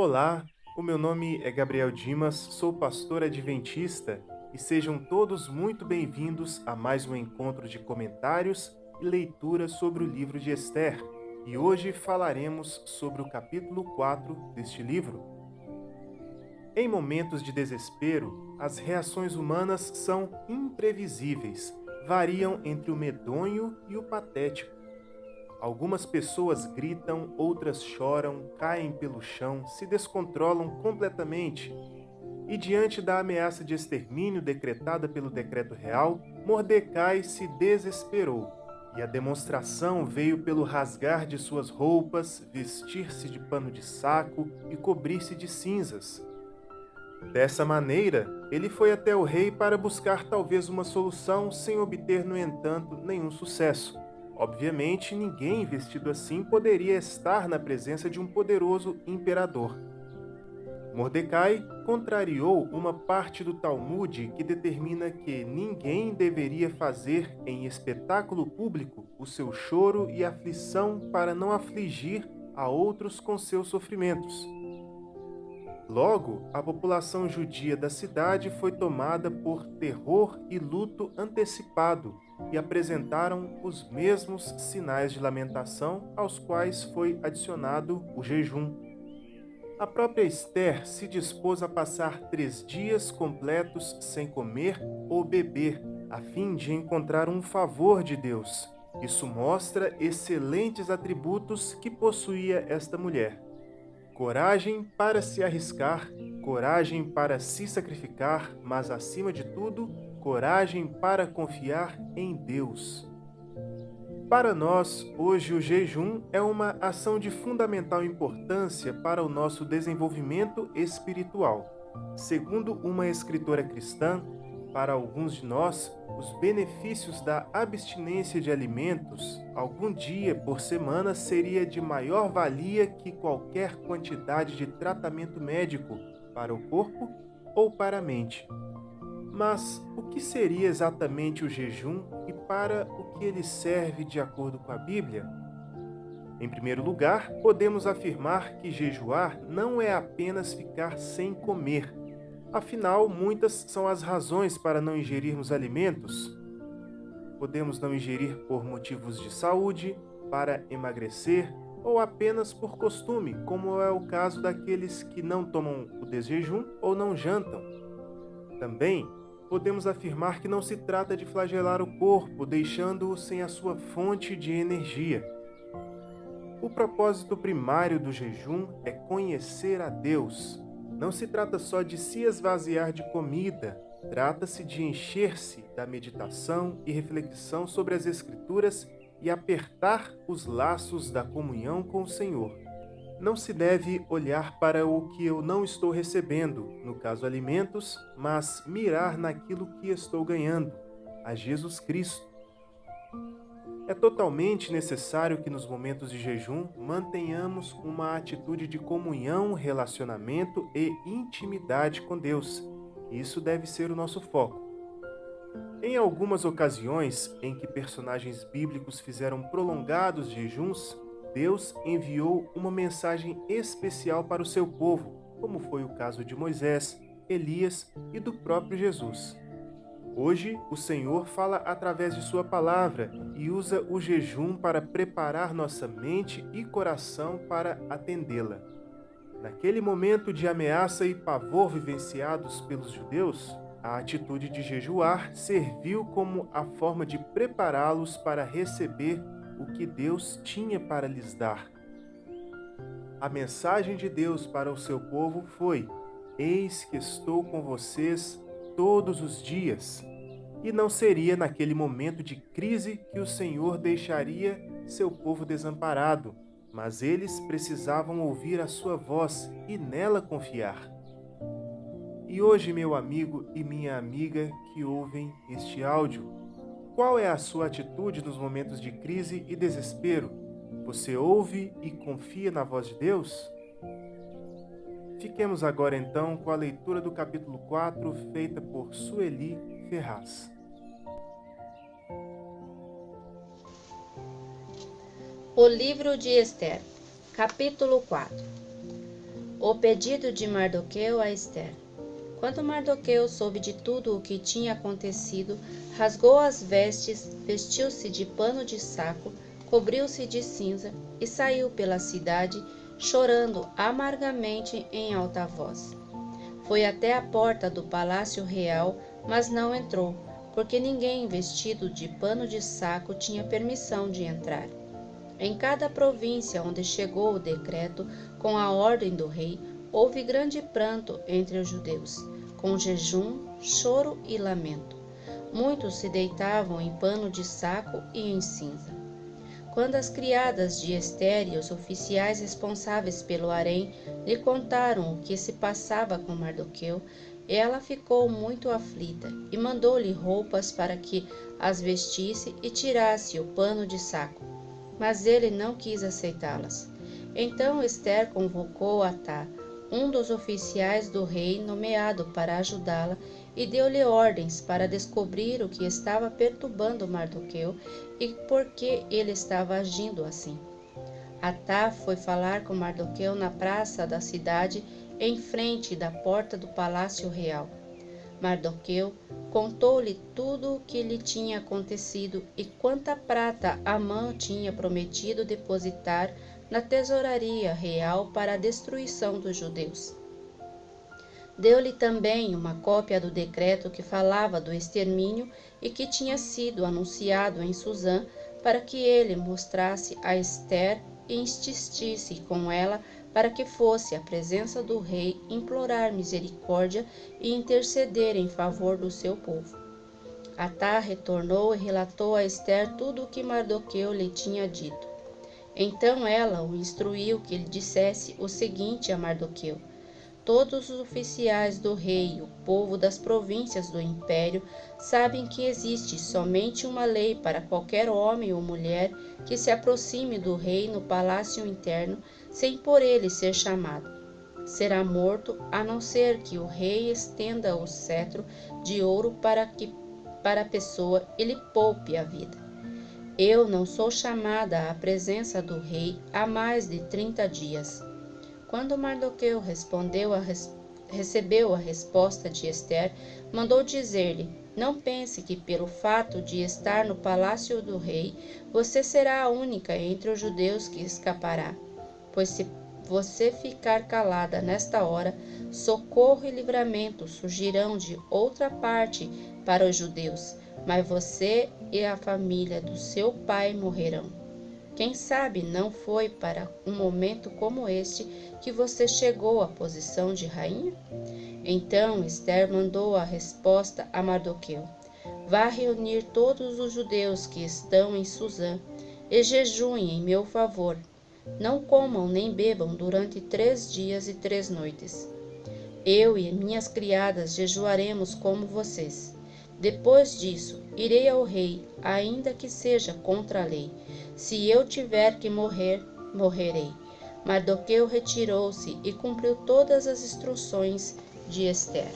Olá, o meu nome é Gabriel Dimas, sou pastor adventista e sejam todos muito bem-vindos a mais um encontro de comentários e leitura sobre o livro de Esther. E hoje falaremos sobre o capítulo 4 deste livro. Em momentos de desespero, as reações humanas são imprevisíveis, variam entre o medonho e o patético. Algumas pessoas gritam, outras choram, caem pelo chão, se descontrolam completamente. E diante da ameaça de extermínio decretada pelo decreto real, Mordecai se desesperou. E a demonstração veio pelo rasgar de suas roupas, vestir-se de pano de saco e cobrir-se de cinzas. Dessa maneira, ele foi até o rei para buscar talvez uma solução, sem obter, no entanto, nenhum sucesso. Obviamente, ninguém vestido assim poderia estar na presença de um poderoso imperador. Mordecai contrariou uma parte do Talmude que determina que ninguém deveria fazer em espetáculo público o seu choro e aflição para não afligir a outros com seus sofrimentos. Logo, a população judia da cidade foi tomada por terror e luto antecipado e apresentaram os mesmos sinais de lamentação aos quais foi adicionado o jejum. A própria Esther se dispôs a passar 3 dias completos sem comer ou beber, a fim de encontrar um favor de Deus. Isso mostra excelentes atributos que possuía esta mulher: coragem para se arriscar, coragem para se sacrificar, mas acima de tudo, coragem para confiar em Deus. Para nós, hoje o jejum é uma ação de fundamental importância para o nosso desenvolvimento espiritual. Segundo uma escritora cristã, para alguns de nós, os benefícios da abstinência de alimentos, algum dia por semana, seria de maior valia que qualquer quantidade de tratamento médico para o corpo ou para a mente. Mas o que seria exatamente o jejum e para o que ele serve de acordo com a Bíblia? Em primeiro lugar, podemos afirmar que jejuar não é apenas ficar sem comer. Afinal, muitas são as razões para não ingerirmos alimentos. Podemos não ingerir por motivos de saúde, para emagrecer ou apenas por costume, como é o caso daqueles que não tomam o desjejum ou não jantam. Também podemos afirmar que não se trata de flagelar o corpo, deixando-o sem a sua fonte de energia. O propósito primário do jejum é conhecer a Deus. Não se trata só de se esvaziar de comida, trata-se de encher-se da meditação e reflexão sobre as Escrituras e apertar os laços da comunhão com o Senhor. Não se deve olhar para o que eu não estou recebendo, no caso alimentos, mas mirar naquilo que estou ganhando, a Jesus Cristo. É totalmente necessário que nos momentos de jejum mantenhamos uma atitude de comunhão, relacionamento e intimidade com Deus. Isso deve ser o nosso foco. Em algumas ocasiões em que personagens bíblicos fizeram prolongados jejuns, Deus enviou uma mensagem especial para o seu povo, como foi o caso de Moisés, Elias e do próprio Jesus. Hoje, o Senhor fala através de sua palavra e usa o jejum para preparar nossa mente e coração para atendê-la. Naquele momento de ameaça e pavor vivenciados pelos judeus, a atitude de jejuar serviu como a forma de prepará-los para receber o que Deus tinha para lhes dar. A mensagem de Deus para o seu povo foi: Eis que estou com vocês todos os dias. E não seria naquele momento de crise que o Senhor deixaria seu povo desamparado, mas eles precisavam ouvir a sua voz e nela confiar. E hoje, meu amigo e minha amiga que ouvem este áudio, qual é a sua atitude nos momentos de crise e desespero? Você ouve e confia na voz de Deus? Fiquemos agora então com a leitura do capítulo 4, feita por Sueli Ferraz. O livro de Esther, capítulo 4. O pedido de Mardoqueu a Ester. Quando Mardoqueu soube de tudo o que tinha acontecido, rasgou as vestes, vestiu-se de pano de saco, cobriu-se de cinza e saiu pela cidade, chorando amargamente em alta voz. Foi até a porta do palácio real, mas não entrou, porque ninguém vestido de pano de saco tinha permissão de entrar. Em cada província onde chegou o decreto com a ordem do rei, houve grande pranto entre os judeus, com jejum, choro e lamento. Muitos se deitavam em pano de saco e em cinza. Quando as criadas de Ester e os oficiais responsáveis pelo harém lhe contaram o que se passava com Mardoqueu, ela ficou muito aflita e mandou-lhe roupas para que as vestisse e tirasse o pano de saco. Mas ele não quis aceitá-las. Então Ester convocou Atá, um dos oficiais do rei nomeado para ajudá-la, e deu-lhe ordens para descobrir o que estava perturbando Mardoqueu e por que ele estava agindo assim. Atá foi falar com Mardoqueu na praça da cidade, em frente da porta do palácio real. Mardoqueu contou-lhe tudo o que lhe tinha acontecido e quanta prata Amã tinha prometido depositar na tesouraria real para a destruição dos judeus. Deu-lhe também uma cópia do decreto que falava do extermínio e que tinha sido anunciado em Susã, para que ele mostrasse a Ester e insistisse com ela para que fosse à presença do rei implorar misericórdia e interceder em favor do seu povo. Atá retornou e relatou a Ester tudo o que Mardoqueu lhe tinha dito. Então ela o instruiu que lhe dissesse o seguinte a Mardoqueu: todos os oficiais do rei e o povo das províncias do império sabem que existe somente uma lei para qualquer homem ou mulher que se aproxime do rei no palácio interno sem por ele ser chamado. Será morto, a não ser que o rei estenda o cetro de ouro para a pessoa e lhe poupe a vida. Eu não sou chamada à presença do rei há mais de 30 dias. Quando Mardoqueu recebeu a resposta de Ester, mandou dizer-lhe: não pense que pelo fato de estar no palácio do rei, você será a única entre os judeus que escapará. Pois se você ficar calada nesta hora, socorro e livramento surgirão de outra parte para os judeus, mas você e a família do seu pai morrerão. Quem sabe não foi para um momento como este que você chegou à posição de rainha? Então Ester mandou a resposta a Mardoqueu: vá reunir todos os judeus que estão em Susã e jejuem em meu favor. Não comam nem bebam durante 3 dias e 3 noites. Eu e minhas criadas jejuaremos como vocês. Depois disso, irei ao rei, ainda que seja contra a lei. Se eu tiver que morrer, morrerei. Mardoqueu retirou-se e cumpriu todas as instruções de Ester.